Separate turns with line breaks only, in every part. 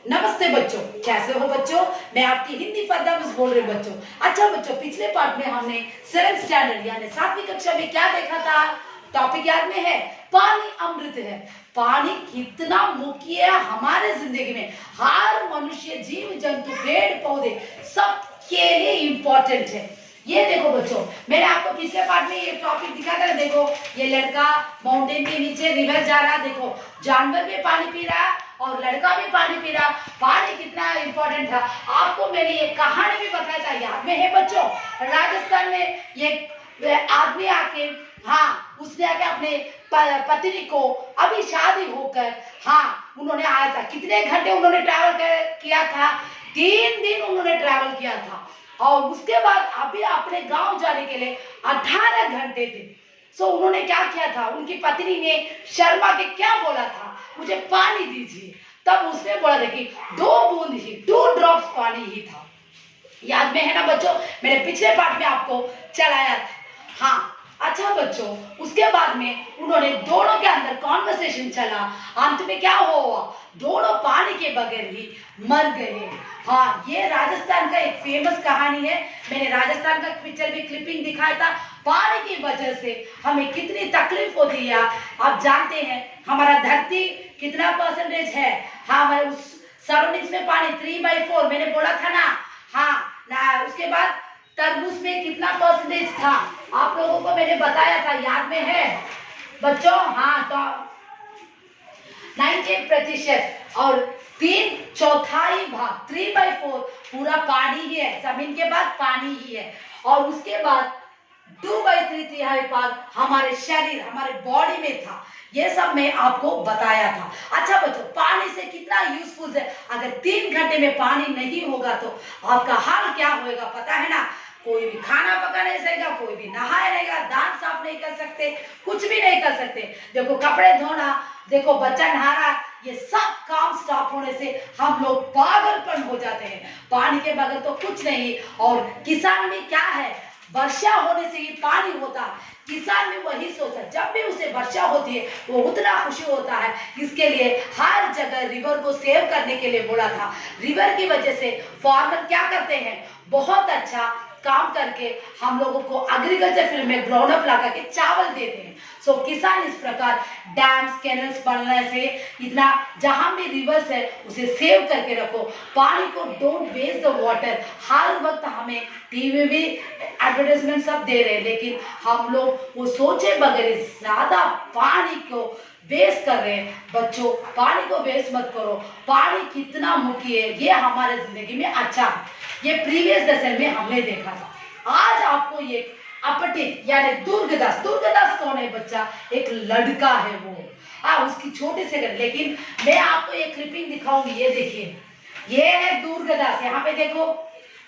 नमस्ते बच्चों, कैसे हो बच्चों। मैं आपकी हिंदी फर्दा मिस बोल रही हूँ बच्चों। अच्छा बच्चों, पिछले पार्ट में हमने 7th स्टैंडर्ड यानी 7वीं कक्षा में क्या देखा था। टॉपिक याद में है, पानी अमृत है। पानी कितना मुख्य है हमारे जिंदगी में। हर मनुष्य, जीव जंतु, पेड़ पौधे सबके लिए इम्पोर्टेंट है। ये देखो बच्चों, मैंने आपको पिछले पार्ट में ये टॉपिक दिखा था। देखो ये लड़का माउंटेन के नीचे रिवर जा रहा, देखो जानवर भी पानी पी रहा और लड़का भी पानी पी रहा। पानी कितना इम्पोर्टेंट था आपको मैंने ये कहानी भी बताया था, याद में है बच्चों। राजस्थान में ये आदमी आके, हाँ उसने आके अपने पत्नी को अभी शादी होकर, हाँ उन्होंने आया था। कितने घंटे उन्होंने ट्रैवल किया था, 3 दिन उन्होंने ट्रैवल किया था। और उसके बाद अभी अपने गांव जाने के लिए 18 घंटे थे। सो उन्होंने क्या किया था, उनकी पत्नी ने शर्मा के क्या बोला था, मुझे पानी दीजिए। तब उसने बोला था कि 2 बूंद ही, 2 ड्रॉप्स पानी ही था। याद में है ना बच्चों, मैंने पिछले पार्ट में आपको चलाया था। हाँ अच्छा बच्चों, उसके बाद में उन्होंने दोनों के अंदर कॉन्वर्सेशन चला। अंत में क्या हुआ, दोनों पानी के बगैर ही मर गए। हाँ ये राजस्थान का एक फेमस कहानी है। मैंने राजस्थान का पिक्चर भी क्लिपिंग दिखाया था। पानी की वजह से हमें कितनी तकलीफ होती है आप जानते हैं। हमारा धरती कितना परसेंटेज है, हाँ हमारे उस सराउंडिंग्स में पानी 3/4 मैंने बोला था ना। हाँ ना, उसके बाद तरबूज में कितना परसेंटेज था आप लोगों को मैंने बताया था, याद में है बच्चों। हाँ तो 98% और 3/4 भाग 3/4 पूरा पानी ही है। जमीन के बाद पानी ही है। और उसके बाद 2/3 भाग हमारे शरीर, हमारे बॉडी में था। ये सब मैं आपको बताया था। अच्छा बच्चों, पानी से कितना यूजफुल है। अगर 3 घंटे में पानी नहीं होगा तो आपका हाल क्या होएगा पता है ना। कोई भी खाना पका नहीं सकेगा, कोई भी नहाए रहेगा, दांत साफ नहीं कर सकते, कुछ भी नहीं कर सकते। देखो कपड़े धोना, देखो बच्चा नहा रहा, ये सब काम स्टॉप होने से हम लोग पागलपन हो जाते हैं। पानी के बगैर तो कुछ नहीं। और किसान में क्या है, वर्षा होने से ही पानी होता है। किसान भी वही सोचा, जब भी उसे वर्षा होती है वो उतना खुशी होता है। इसके लिए हर जगह रिवर को सेव करने के लिए बोला था। रिवर की वजह से फार्मर क्या करते हैं, बहुत अच्छा काम करके हम लोगों को एग्रीकल्चर फील्ड में ग्राउंड अप लगा के चावल देते हैं। सो किसान इस प्रकार डैम्स, कैनल्स बनने से इतना, जहां भी रिवर्स है उसे सेव करके रखो। पानी को डोंट वेस्ट द वाटर। हर वक्त हमें टीवी भी एडवर्टाइजमेंट सब दे रहे हैं, लेकिन हम लोग वो सोचे बगैर ज्यादा पानी को वेस्ट कर रहे हैं। बच्चों पानी को वेस्ट मत करो। पानी कितना मुख्य है ये हमारे जिंदगी में अच्छा है। ये प्रीवियस लेसन में हमने देखा था। आज आपको ये अपटित यानी दुर्गदास, दुर्गदास कौन है बच्चा, एक लड़का है वो। उसकी छोटी से, लेकिन मैं आपको ये क्लिपिंग दिखाऊंगी। ये देखिए, ये है दुर्गदास। यहाँ पे देखो,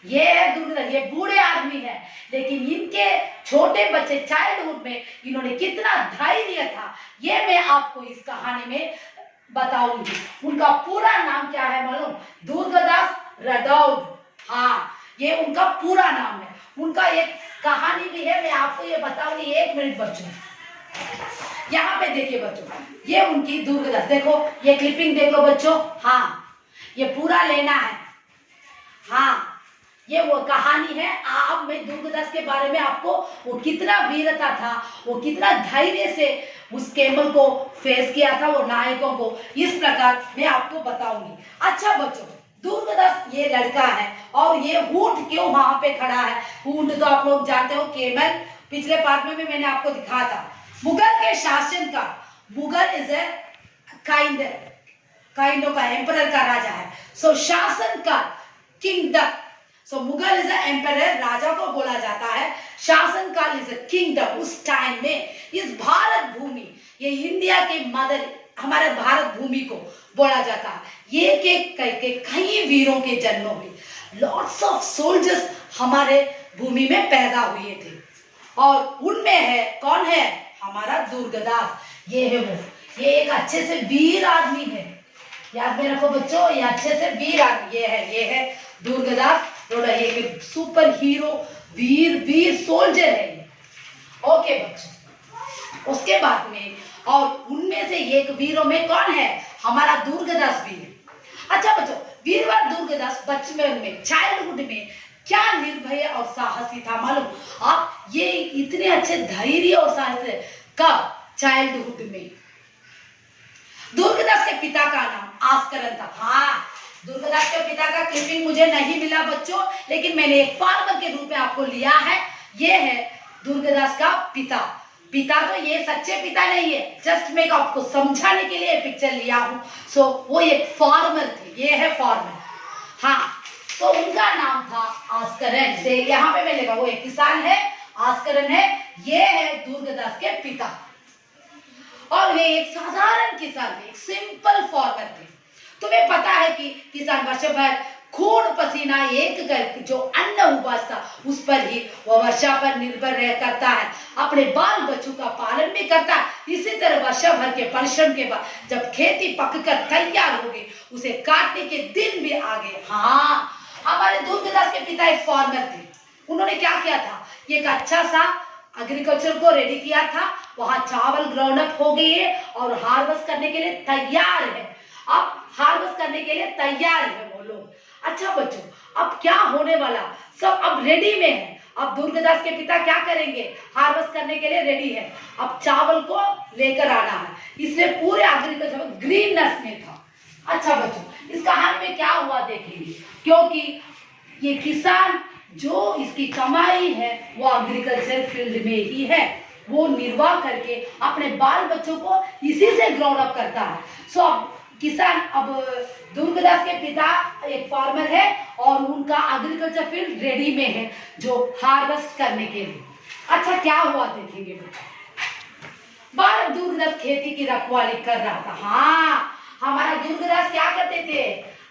ये है दुर्गदास। ये बूढ़े आदमी है, लेकिन इनके छोटे बच्चे चाइल्डहुड में इन्होंने कितना धैर्य था ये मैं आपको इस कहानी में बताऊंगी। उनका पूरा नाम क्या है मालूम, दुर्गदास रदौद। हाँ ये उनका पूरा नाम है। उनका एक कहानी भी है, मैं आपको ये बताऊंगी। 1 मिनट बच्चों, यहाँ पे देखिए बच्चों, ये उनकी दुर्गदास, देखो ये क्लिपिंग देख लो बच्चों। हाँ ये पूरा लेना है। हाँ ये वो कहानी है। अब मैं दुर्गदास के बारे में आपको, वो कितना वीरता था, वो कितना धैर्य से उस कैमल को फेस किया था, वो नायकों को, इस प्रकार मैं आपको बताऊंगी। अच्छा बच्चों, दुर्गदास ये लड़का है और ये ऊंट क्यों वहां पे खड़ा है। ऊंट तो आप लोग जानते हो, केमल पिछले पार्ट में भी मैंने आपको दिखाया था। मुगल के शासन का, Mughal is a kind of emperor का राजा है। सो शासन का kingdom, so Mughal is emperor, राजा को बोला जाता है। शासन काल इज अ किंगडम। उस टाइम में इस भारत भूमि, ये इंडिया के मदर, हमारे भारत भूमि को बोला जाता है। ये के कई वीरों के जन्म हुए। लॉट्स ऑफ सोल्जर्स हमारे भूमि में पैदा हुए थे और उनमें है, कौन है, हमारा दुर्गदास। ये है वो, ये एक अच्छे से वीर आदमी है। याद में रखो बच्चों, ये अच्छे से वीर आदमी ये है दुर्गदास रोड़ा। ये सुपर हीरो, वीर सोल्जर है ये। ओके बच्चों, उसके बाद में, और उनमें से एक वीरों में कौन है, हमारा दुर्गदास वीर। अच्छा बच्चों, वीरवर दुर्गदास बचपन में, चाइल्डहुड में क्या निर्भय और साहसी था मालूम? आप ये इतने अच्छे धैर्य और साहसी कब? चाइल्डहुड में। दुर्गदास के पिता का नाम आस्करन था। हाँ, दुर्गदास के पिता का क्लिपिंग मुझे नहीं मिला बच्चों, लेकिन मैंने एक फार्मर के रूप में आपको लिया है। ये है दुर्गदास का पिता। पिता तो ये सच्चे पिता नहीं है, जस्ट मैं आपको समझाने के लिए पिक्चर लिया हूँ। सो वो एक फार्मर थे, ये है फार्मर। हाँ, तो उनका नाम था आस्करन। से यहाँ पे मैं लिखा, वो एक किसान है, आस्करन है, ये है दुर्गदास के पिता। और वे एक साधारण किसान थे, एक सिंपल फार्मर थे। तुम्हें पता है कि किसान वर्ष भर खून पसीना एक कर जो अन्न उपजता उस पर ही वह वर्षा पर निर्भर रह करता है, अपने बाल बच्चों का पालन भी करता है। इसी तरह वर्षा भर के परिश्रम के बाद जब खेती पककर तैयार होगी, उसे काटने के दिन भी आ गए। हाँ, हमारे दुर्गदास के पिता एक फार्मर थे। उन्होंने क्या किया था, एक अच्छा सा एग्रीकल्चर को रेडी किया था। वहां चावल ग्राउंड अप हो गई है और हार्वेस्ट करने के लिए तैयार है। अब हार्वेस्ट करने के लिए तैयार है वो लोग। अच्छा बच्चों, अब क्या होने वाला, सब अब रेडी में है। अब दुर्गदास के पिता क्या करेंगे, हार्वेस्ट करने के लिए रेडी है। अब चावल को लेकर आना है, इसलिए पूरे एग्रीकल्चर ग्रीननेस में था। अच्छा बच्चों, इस कहानी में क्या हुआ देखेंगे, क्योंकि ये किसान जो इसकी कमाई है वो एग्रीकल्चर फील्ड में ही है। वो निर्वाह करके अपने बाल बच्चों को इसी से ग्रोन अप करता है। सो किसान, अब दुर्गदास के पिता एक फार्मर है और उनका एग्रीकल्चर फील्ड रेडी में है जो हार्वेस्ट करने के लिए। अच्छा, क्या हुआ देखेंगे बच्चों। बालक दुर्गदास खेती की रखवाली कर रहा था। हाँ, हमारा दुर्गदास क्या करते थे,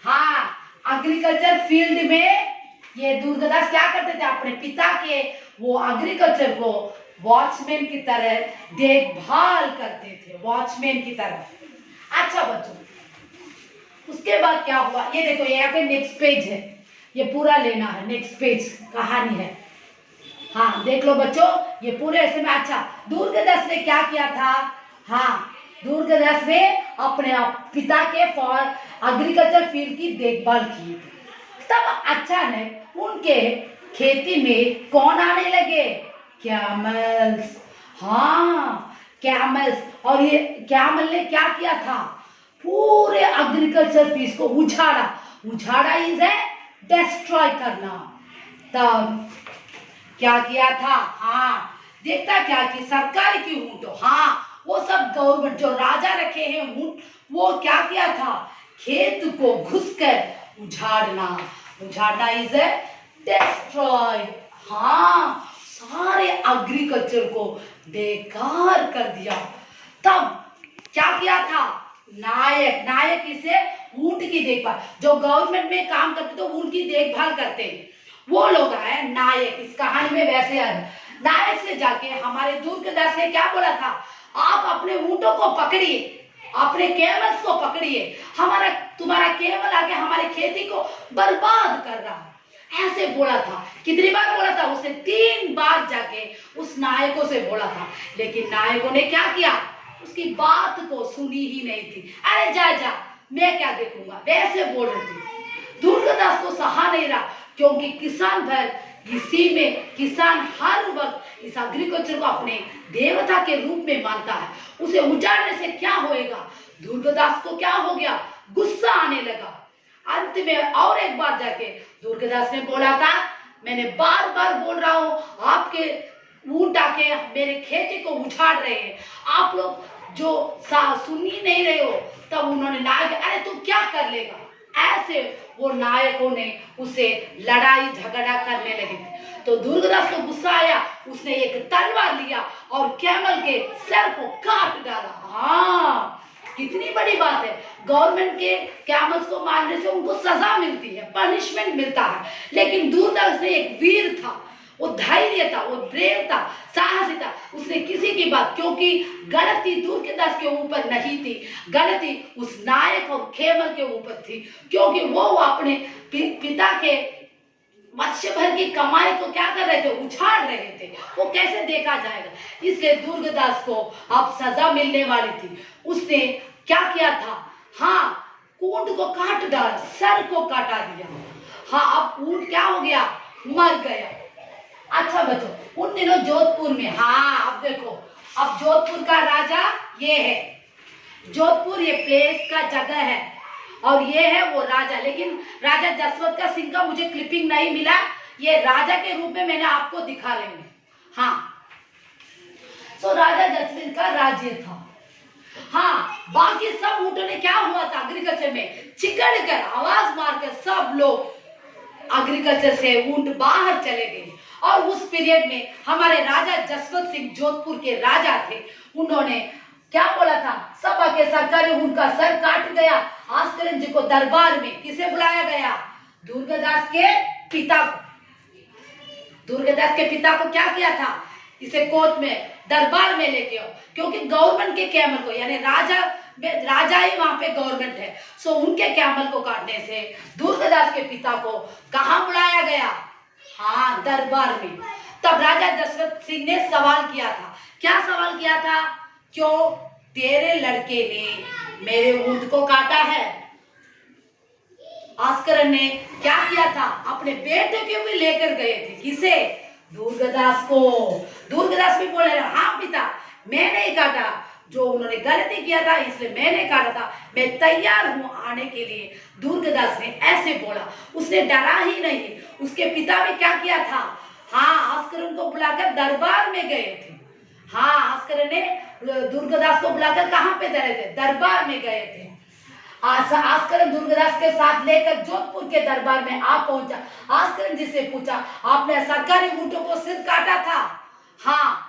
हाँ, एग्रीकल्चर फील्ड में ये दुर्गदास क्या करते थे, अपने पिता के वो एग्रीकल्चर को वॉचमैन की तरह देखभाल करते थे, वॉचमैन की तरह। अच्छा बच्चों, उसके बाद क्या हुआ, ये देखो, ये यहाँ पे नेक्स्ट पेज है, ये पूरा लेना है, नेक्स्ट पेज कहानी है। हाँ देख लो बच्चों, ये पूरे ऐसे में। अच्छा, दुर्गदास ने क्या किया था, हाँ, दुर्गदास ने अपने पिता के एग्रीकल्चर फील्ड की देखभाल की। तब अचानक उनके खेती में कौन आने लगे, कैमल्स। हाँ, कैमल्स। और ये कैमल ने क्या किया था, पूरे एग्रीकल्चर फील्ड को उछाड़ा। उछाड़ा इज है डिस्ट्रॉय करना। तब क्या किया था, हाँ, देखता क्या कि सरकार की ऊंट, हाँ, वो सब गवर्नमेंट जो राजा रखे हैं ऊंट, वो क्या किया था, खेत को घुसकर उछाड़ना। उछाड़ना इज है डिस्ट्रॉय। हाँ, सारे एग्रीकल्चर को बेकार कर दिया। तब क्या किया था, नायक, नायक इसे ऊंट की देखभाल, जो गवर्नमेंट में काम करते तो उनकी देखभाल करते हैं, वो लोग आए नायक। इस कहानी में वैसे है, नायक से जाके हमारे दुर्गदास ने क्या बोला था, आप अपने ऊंटों को पकड़िए, अपने कैमल्स को पकड़िए, हमारा तुम्हारा कैमल आके हमारे खेती को बर्बाद कर रहा है, ऐसे बोला था। कितनी बार बोला था उसने, 3 बार जाके उस नायकों से बोला था, लेकिन नायकों ने क्या किया, उसकी बात को सुनी ही नहीं थी। अरे जा जा, मैं क्या देखूंगा, वैसे बोल रही थी। दुर्गदास को सहा नहीं रहा, क्योंकि किसान भर इसी में, किसान हर वक्त इस एग्रीकल्चर को अपने देवता के रूप में मानता है। उसे उजाड़ने से क्या होएगा, दुर्गदास को क्या हो गया, गुस्सा आने लगा। अंत में और एक बार जाके दुर्गदास ने बोला था, मैंने बार बार बोल रहा हूं, आपके ऊंट आके मेरे खेती को उछाड़ रहे हैं, आप लोग जो सुन ही नहीं रहे हो। तब उन्होंने नायक, अरे तू क्या कर लेगा, ऐसे वो नायकों ने उसे लड़ाई झगड़ा करने लगे थे। तो दुर्गदास को गुस्सा आया, उसने एक तलवार लिया और कैमल के सर को काट डाला। हाँ, कितनी बड़ी बात है, गवर्नमेंट के कैमल्स को मारने से उनको सजा मिलती है, पनिशमेंट मिलता है, लेकिन दुर्गदास ने एक वीर था, वो धैर्य था, वो ब्रेव था, साहसी था, उसने किसी की बात, क्योंकि गलती दुर्गदास के ऊपर नहीं थी, गलती उस नायक और खेमल के ऊपर थी, क्योंकि वो अपने पिता के वर्ष भर की कमाई को क्या कर रहे थे, उछाड़ रहे थे। वो कैसे देखा जाएगा, इसलिए दुर्गदास को अब सजा मिलने वाली थी। उसने क्या किया था, हाँ, ऊंट को काट डाला, सर को काटा दिया। हाँ, अब ऊंट क्या हो गया, मर गया। अच्छा बच्चों, उन दिनों जोधपुर में, हाँ अब देखो, अब जोधपुर का राजा ये है, जोधपुर ये प्लेस का जगह है और ये है वो राजा। लेकिन राजा जसवंत का सिंह का मुझे क्लिपिंग नहीं मिला, ये राजा के रूप में मैंने आपको दिखा रही हूँ। हाँ, सो राजा जसवंत का राज्य था। हाँ, बाकी सब ऊँटों ने क्या हुआ था, एग्रीकल्चर में चिकड़ कर, आवाज मारकर सब लोग एग्रीकल्चर से ऊँट बाहर चले गए। और उस पीरियड में हमारे राजा जसवंत सिंह जोधपुर के राजा थे, उन्होंने क्या बोला था, सभा के सरकारी उनका सर काट गया। आस्करन जी को दरबार में किसे बुलाया गया, दुर्गादास के पिता को। दुर्गादास के पिता को क्या किया था, इसे कोर्ट में दरबार में लेके आओ, क्योंकि गवर्नमेंट के कैमल को, यानी राजा ही वहां पे गवर्नमेंट है, सो उनके कैमल को काटने से दुर्गादास के पिता को कहाँ बुलाया गया, हाँ दरबार में। तब राजा जसवंत सिंह ने सवाल किया था, क्या सवाल किया था, क्यों तेरे लड़के ने मेरे ऊंट को काटा है। आस्करन ने क्या किया था, अपने बेटे को भी लेकर गए थे, किसे, दुर्गादास को। दुर्गादास भी बोले हाँ पिता, मैं नहीं काटा, जो उन्होंने गलती किया था इसलिए मैंने काटा था, मैं तैयार हूं आने के लिए। दुर्गादास ने ऐसे बोला, उसने डरा ही नहीं। उसके पिता ने क्या किया था, हाँ आस्करन को बुलाकर दरबार में गए थे। हाँ, आस्करन ने दुर्गादास को बुलाकर कहाँ पे गए थे, दरबार में गए थे। आस्करन दुर्गादास के साथ लेकर जोधपुर के दरबार में आ पहुंचा। आस्करन जी से पूछा, आपने सरकारी ऊंटों को सिर काटा था। हाँ,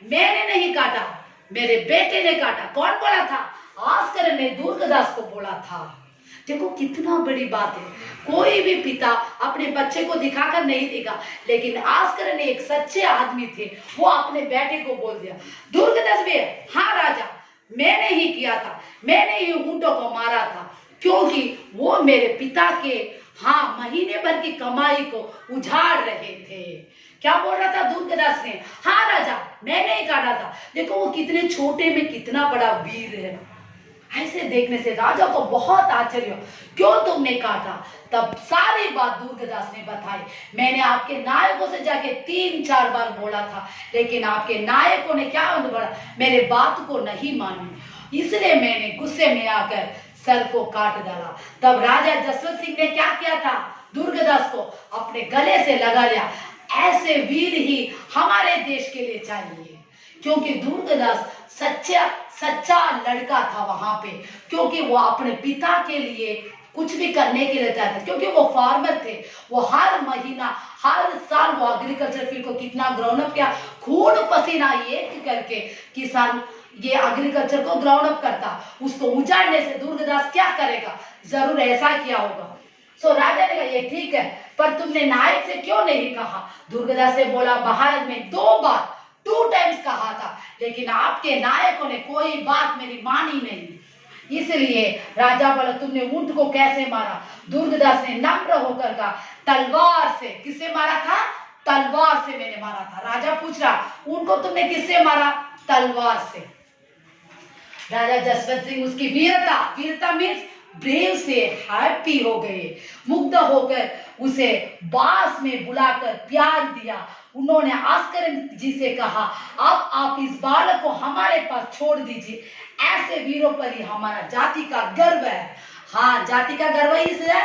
मैंने नहीं काटा, मेरे बेटे ने काटा। कौन बोला था, आस्करन ने दुर्गादास को बोला था। देखो कितना बड़ी बात है, कोई भी पिता अपने बच्चे को दिखाकर नहीं देगा, लेकिन आस्करन एक सच्चे आदमी थे, वो अपने बेटे को बोल दिया। दुर्गादास भी, हाँ राजा, मैंने ही किया था, मैंने ही ऊंटों को मारा था, क्योंकि वो मेरे पिता के हाँ महीने भर की कमाई को उजाड़ रहे थे। क्या बोल रहा था दुर्गादास ने, हाँ राजा मैंने ही काटा था। देखो वो कितने छोटे में कितना बड़ा वीर है। ऐसे देखने से राजा को बहुत आश्चर्य, क्यों तुमने काटा। तब सारी बात दुर्गादास ने बताई। मैंने आपके नायकों से जाके 3-4 बार बोला था, लेकिन आपके नायकों ने क्या बोला, मेरे बात को नहीं मानी, इसलिए मैंने गुस्से में आकर सर को काट डाला। तब राजा जसवंत सिंह ने क्या किया था, दुर्गादास को अपने गले से लगा लिया। ऐसे वीर ही हमारे देश के लिए चाहिए, क्योंकि दुर्गादास सच्चा लड़का था वहां पे, क्योंकि वो अपने पिता के लिए कुछ भी करने के लिए चाहते, क्योंकि वो फार्मर थे। वो हर महीना हर साल वो एग्रीकल्चर फील्ड को कितना ग्राउंड अप किया, खून पसीना एक करके किसान ये एग्रीकल्चर को ग्राउंड अप करता। उसको उजाड़ने से दुर्गादास क्या करेगा, जरूर ऐसा किया होगा। सो राजा ने कहा ये ठीक है, पर तुमने नायक से क्यों नहीं कहा। दुर्गादास से बोला, भारत में 2 टाइम्स कहा था, लेकिन आपके नायकों ने कोई बात मेरी मानी नहीं। इसलिए राजा बोला, तुमने ऊंट को कैसे मारा। दुर्गादास ने नम्र होकर कहा, तलवार से। किससे मारा था, तलवार से मैंने मारा था। राजा पूछ रहा, ऊंट को तुमने किससे मारा, तलवार से। राजा जसवंत सिंह उसकी वीरता मीन्स ब्रेव से हैप्पी हो गए, मुग्ध होकर उसे बास में बुलाकर प्यार दिया। उन्होंने आस्करन जी से कहा, अब आप इस बालक को हमारे पास छोड़ दीजिए। ऐसे वीरों पर ही हमारा जाति का गर्व है। हाँ, जाति का गर्व इसलिए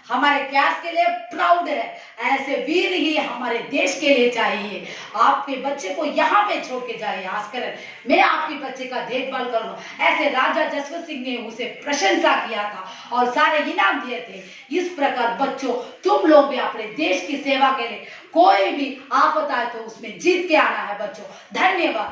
हमारे कैस्ट के लिए प्राउड है। ऐसे वीर ही हमारे देश के लिए चाहिए। आपके बच्चे को यहाँ पे छोड़ के जाइए आस्करन, मैं आपके बच्चे का देखभाल करूंगा। ऐसे राजा जसवंत सिंह ने उसे प्रशंसा किया था और सारे इनाम दिए थे। इस प्रकार बच्चों, तुम लोग भी अपने देश की सेवा के लिए कोई भी आफत आए तो उसमें जीत के आना है बच्चों। धन्यवाद।